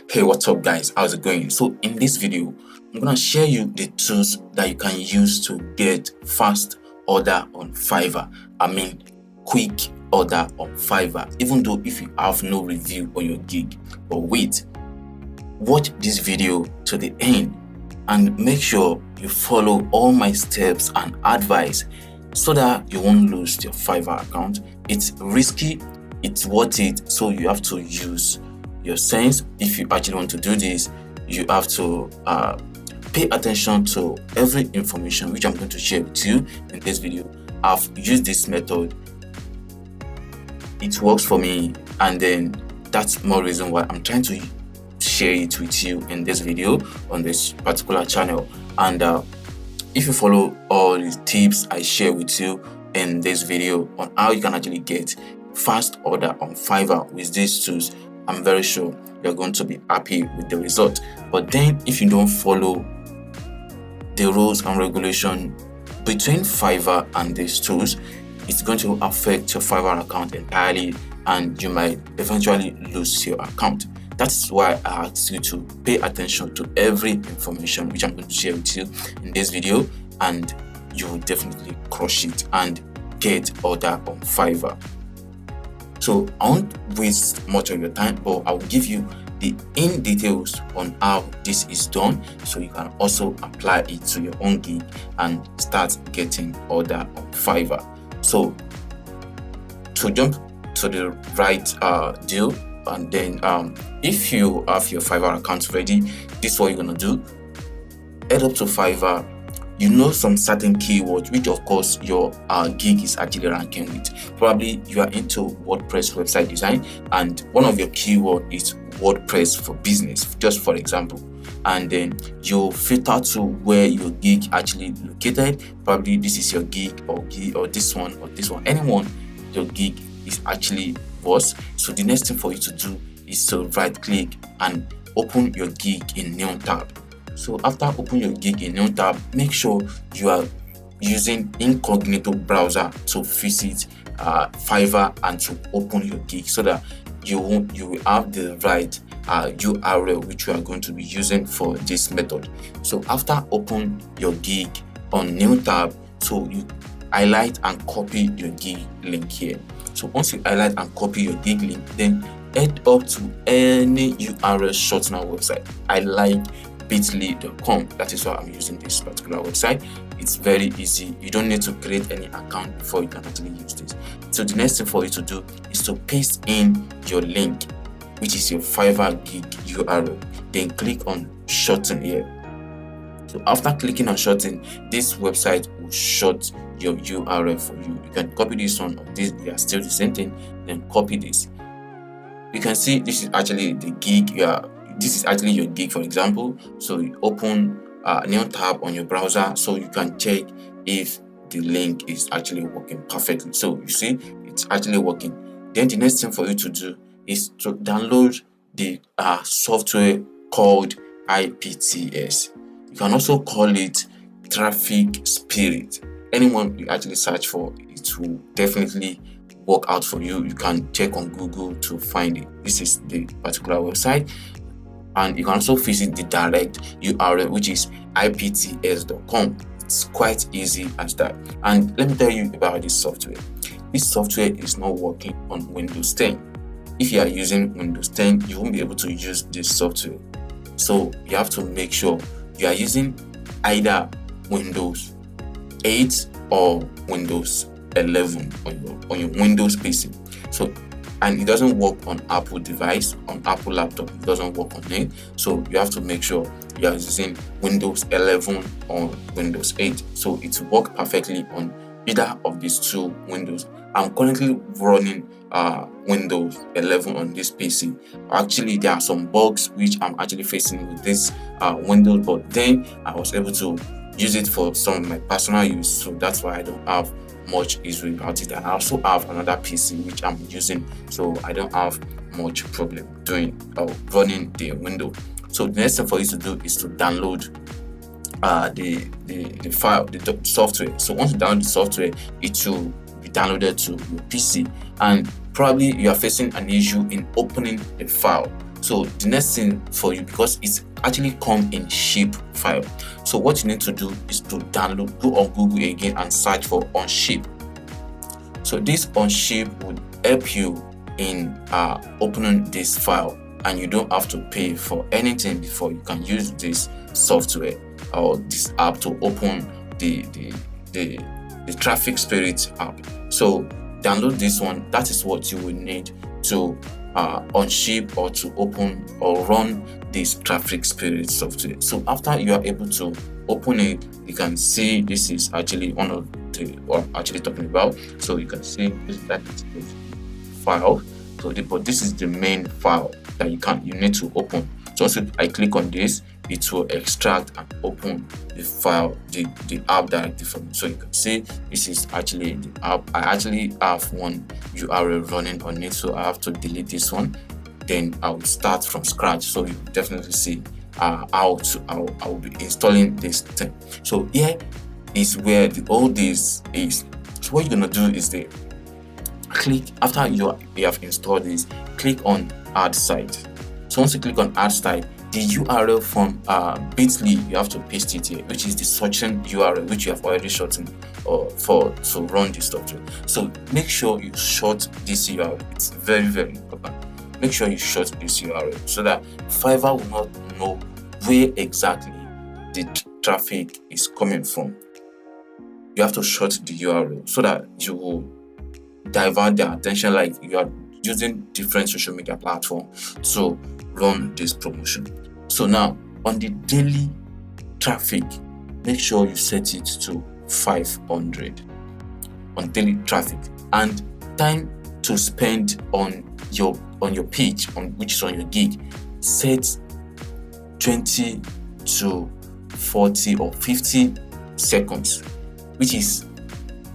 Hey, what's up guys, how's it going? So in this video I'm gonna share you the tools that you can use to get fast order on Fiverr. Quick order on Fiverr, even though if you have no review on your gig. But wait, watch this video to the end and make sure you follow all my steps and advice so that you won't lose your Fiverr account. It's risky, it's worth it, so you have to use your sense. If you actually want to do this, you have to pay attention to every information which I'm going to share with you in this video. I've used this method, it works for me, and then that's more reason why I'm trying to share it with you in this video on this particular channel. And if you follow all the tips I share with you in this video on how you can actually get fast order on Fiverr with these tools, I'm very sure you're going to be happy with the result. But then if you don't follow the rules and regulation between Fiverr and these tools, it's going to affect your Fiverr account entirely and you might eventually lose your account. That's why I ask you to pay attention to every information which I'm going to share with you in this video, and you will definitely crush it and get order on Fiverr. So I won't waste much of your time, but I will give you the in details on how this is done so you can also apply it to your own gig and start getting order on Fiverr. So to jump to the right deal, and then if you have your Fiverr account ready, this is what you're gonna do. Head up to Fiverr. You know some certain keywords which of course your gig is actually ranking with. Probably you are into WordPress website design and one of your keyword is WordPress for business, just for example. And then you filter to where your gig actually located. Probably this is your gig or this one or this one. Anyone your gig is actually was. So the next thing for you to do is to right click and open your gig in new tab. So after open your gig in new tab, make sure you are using incognito browser to visit Fiverr and to open your gig so that you will have the right URL which you are going to be using for this method. So after open your gig on new tab, so you highlight and copy your gig link here. So once you highlight and copy your gig link, then head up to any URL shortener website. I like bit.ly.com. That is why I'm using this particular website. It's very easy. You don't need to create any account before you can actually use this. So the next thing for you to do is to paste in your link, which is your Fiverr gig URL. Then click on shorten here. So after clicking on shorten, this website will short your URL for you. You can copy this one or this, they are still the same thing. Then copy this. You can see this is actually the gig. This is actually your gig, for example. So you open a new tab on your browser so you can check if the link is actually working perfectly. So you see it's actually working. Then the next thing for you to do is to download the software called IPTS. You can also call it Traffic Spirit. Anyone you actually search for, it will definitely work out for you. You can check on Google to find it. This is the particular website. And you can also visit the direct URL, which is ipts.com. It's quite easy as that. And let me tell you about this software. This software is not working on Windows 10. If you are using Windows 10, you won't be able to use this software. So you have to make sure you are using either Windows 8 or Windows 11 on your Windows PC. So, and it doesn't work on Apple device, on Apple laptop, it doesn't work on it. So you have to make sure you are using Windows 11 or Windows 8. So it works perfectly on either of these two Windows. I'm currently running Windows 11 on this PC. Actually, there are some bugs which I'm actually facing with this Windows, but then I was able to use it for some of my personal use. So that's why I don't have much issue about it. And I also have another PC which I'm using, so I don't have much problem doing running the Windows. So the next thing for you to do is to download the file, the software. So once you download the software, it will be downloaded to your PC, and probably you are facing an issue in opening the file. So the next thing for you, because it's actually come in zip file, so what you need to do is to download, go on Google again and search for unzip. So this unzip would help you in opening this file, and you don't have to pay for anything before you can use this software or this app to open the Traffic Spirit app. So download this one. That is what you will need to unzip or to open or run this Traffic Spirit software. So after you are able to open it, you can see this is actually one of the what I'm actually talking about. So you can see this is that file. So but this is the main file that you need to open. So once I click on this, it will extract and open the file, the app directly from me. So you can see this is actually the app. I actually have one URL running on it, so I have to delete this one. Then I will start from scratch. So you definitely see how I will be installing this thing. So here is where all this is. So what you're gonna do is click after you have installed this. Click on Add Site. So once you click on Add Site, the URL from Bitly, you have to paste it here, which is the searching URL, which you have already shortened to run this software. So make sure you short this URL. It's very, very important. Make sure you short this URL so that Fiverr will not know where exactly the traffic is coming from. You have to short the URL so that you will divert their attention, like you are using different social media platforms to run this promotion. So now on the daily traffic, make sure you set it to 500 on daily traffic, and time to spend on your page, which is on your gig, set 20 to 40 or 50 seconds, which is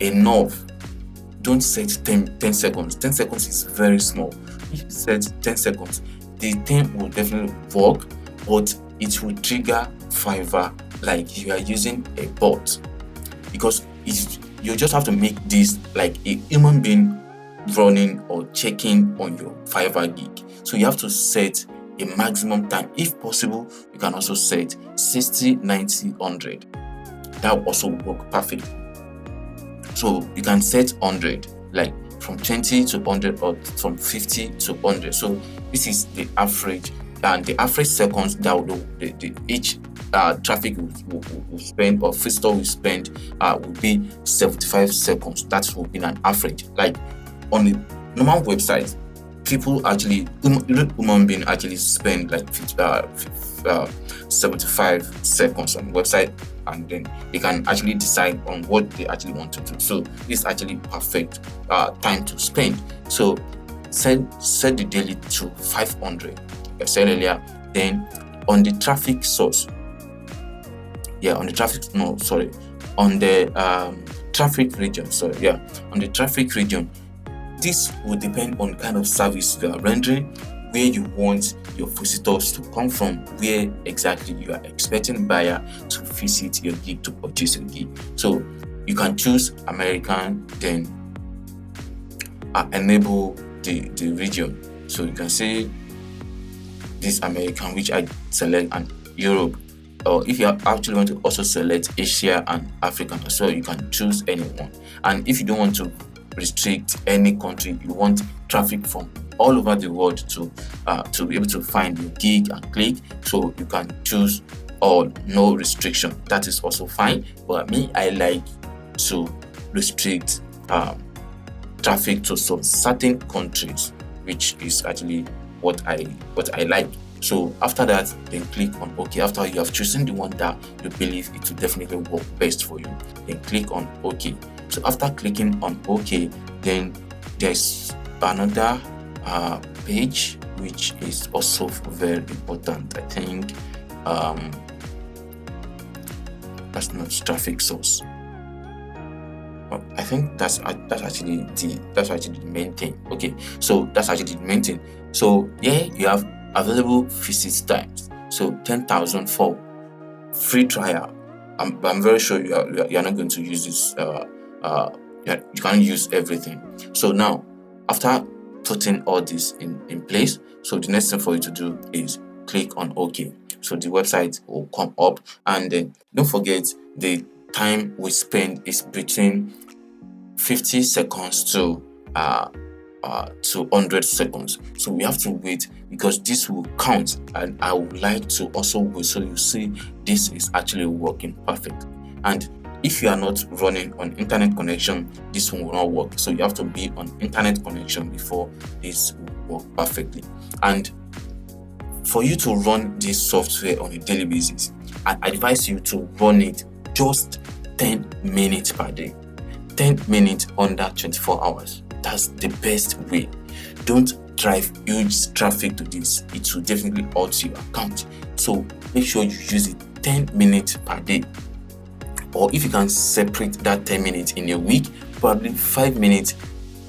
enough. Don't set 10 seconds. 10 seconds is very small. If you set 10 seconds, the thing will definitely work, but it will trigger Fiverr like you are using a bot, because you just have to make this like a human being running or checking on your Fiverr gig. So you have to set a maximum time. If possible, you can also set 60, 90, 100. That will also work perfect. So you can set 100, like from 20 to 100 or from 50 to 100. So this is the average, and the average seconds that each traffic will spend or visitor will spend will be 75 seconds. That will be an average. Like on a normal website, people actually, human being actually spend like 75 seconds on the website, and then they can actually decide on what they actually want to do. So this is actually perfect time to spend. So set the daily to 500, like I said earlier. Then on the traffic source, on the traffic region, this will depend on kind of service you are rendering, where you want your visitors to come from, where exactly you are expecting buyer to visit your gig, to purchase your gig. So you can choose American, then enable the region. So you can say this American, which I select, and Europe. Or if you actually want to also select Asia and African as well, you can choose anyone. And if you don't want to restrict any country, you want traffic from all over the world to be able to find your gig and click, so you can choose all, no restriction. That is also fine, but me, I like to restrict traffic to some certain countries, which is actually what I like. So after that, then click on OK. After you have chosen the one that you believe it will definitely work best for you, then click on OK. So after clicking on OK, then there's another page which is also very important. I think that's not traffic source. I think that's actually the main thing. Okay, so that's actually the main thing. So here you have available visit times. So 10,000 for free trial. I'm very sure you're not going to use this. You can't use everything. So now, after putting all this in place, So the next thing for you to do is click on OK. So the website will come up, and then don't forget the time we spend is between 50 seconds to 100 seconds. So we have to wait because this will count, and I would like to also wait so you see this is actually working perfect. And if you are not running on internet connection, this will not work. So you have to be on internet connection before this will work perfectly. And for you to run this software on a daily basis, I advise you to run it just 10 minutes per day. 10 minutes under 24 hours. That's the best way. Don't drive huge traffic to this. It will definitely hurt your account. So make sure you use it 10 minutes per day. Or if you can separate that 10 minutes in a week, probably 5 minutes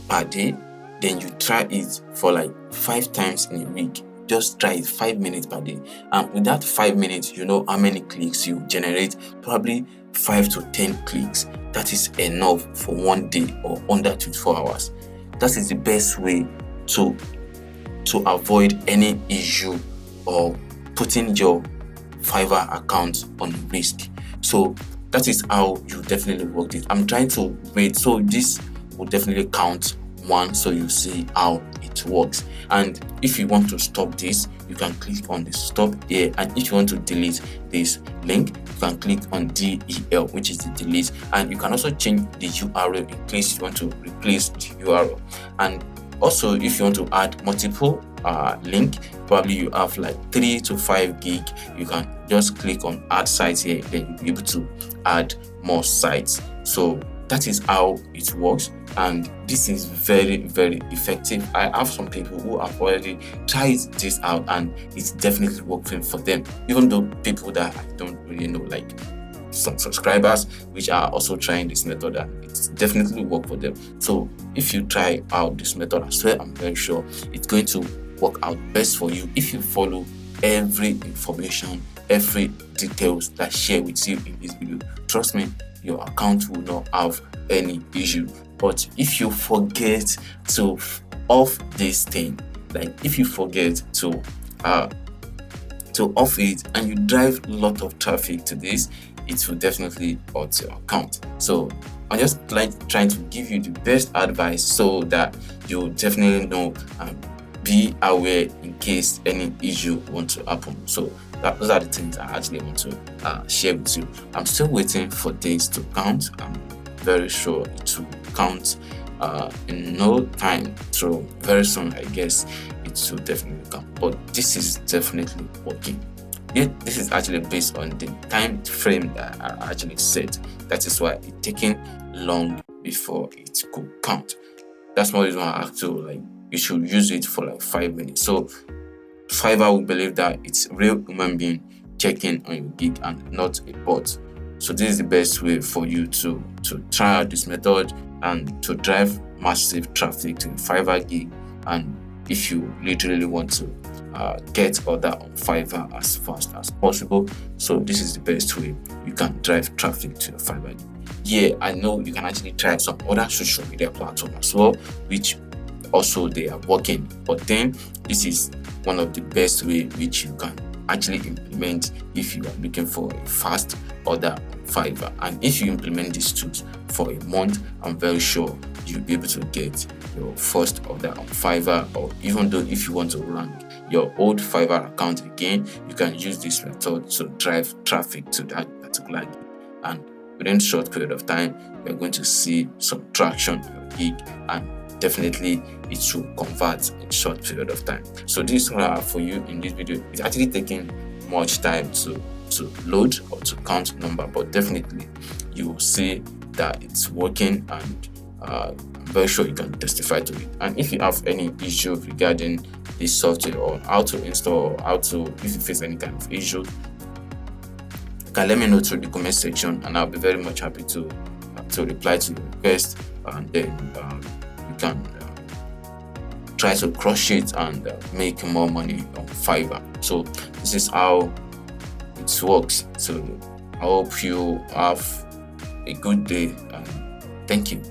per day, then you try it for like 5 times in a week. Just try it 5 minutes per day. And with that 5 minutes, you know how many clicks you generate, probably 5 to 10 clicks. That is enough for one day or under 24 hours. That is the best way to avoid any issue or putting your Fiverr account on risk. So that is how you definitely work it. I'm trying to wait, so this will definitely count one, so you see how it works. And if you want to stop this, you can click on the stop here, and if you want to delete this link, you can click on del, which is the delete, and you can also change the URL in case you want to replace the URL. And also, if you want to add multiple link, probably you have like 3 to 5 gig, you can just click on add sites here, then you'll be able to add more sites. So that is how it works, and this is very, very effective. I have some people who have already tried this out, and it's definitely working for them, even though people that I don't really know, like some subscribers which are also trying this method, and it's definitely work for them. So if you try out this method as well, I'm very sure it's going to work out best for you if you follow every information, every details that I share with you in this video. Trust me, your account will not have any issue. But if you forget to off this thing, like if you forget to off it and you drive a lot of traffic to this, it will definitely hurt your account. So I'm just trying to give you the best advice so that you definitely know and be aware in case any issue want to happen. So those are the things I actually want to share with you. I'm still waiting for this to count. I'm very sure it will count in no time. So very soon, I guess it will definitely count. But this is definitely working. Yeah, this is actually based on the time frame that I actually set. That is why it's taking long before it could count. That's one reason I actually you should use it for like 5 minutes. So Fiverr will believe that it's real human being checking on your gig and not a bot. So this is the best way for you to try out this method and to drive massive traffic to your Fiverr gig. And if you literally want to get order on Fiverr as fast as possible, so this is the best way you can drive traffic to your Fiverr gig. Yeah, I know you can actually try some other social media platforms as well, which also they are working, but then this is one of the best way which you can actually implement if you are looking for a fast order on Fiverr. And if you implement these tools for a month, I'm very sure you'll be able to get your first order on Fiverr. Or even though if you want to rank your old Fiverr account again, you can use this method to drive traffic to that particular gig, and within a short period of time you're going to see some traction on your gig, and definitely it should convert in a short period of time. So this is what I have for you in this video. It's actually taking much time to load or to count number, but definitely you will see that it's working, and I'm very sure you can testify to it. And if you have any issue regarding this software, or how to install, or if you face any kind of issue, you can let me know through the comment section, and I'll be very much happy to reply to your request, and then you can try to crush it and make more money on Fiverr. So this is how it works. So I hope you have a good day, and thank you.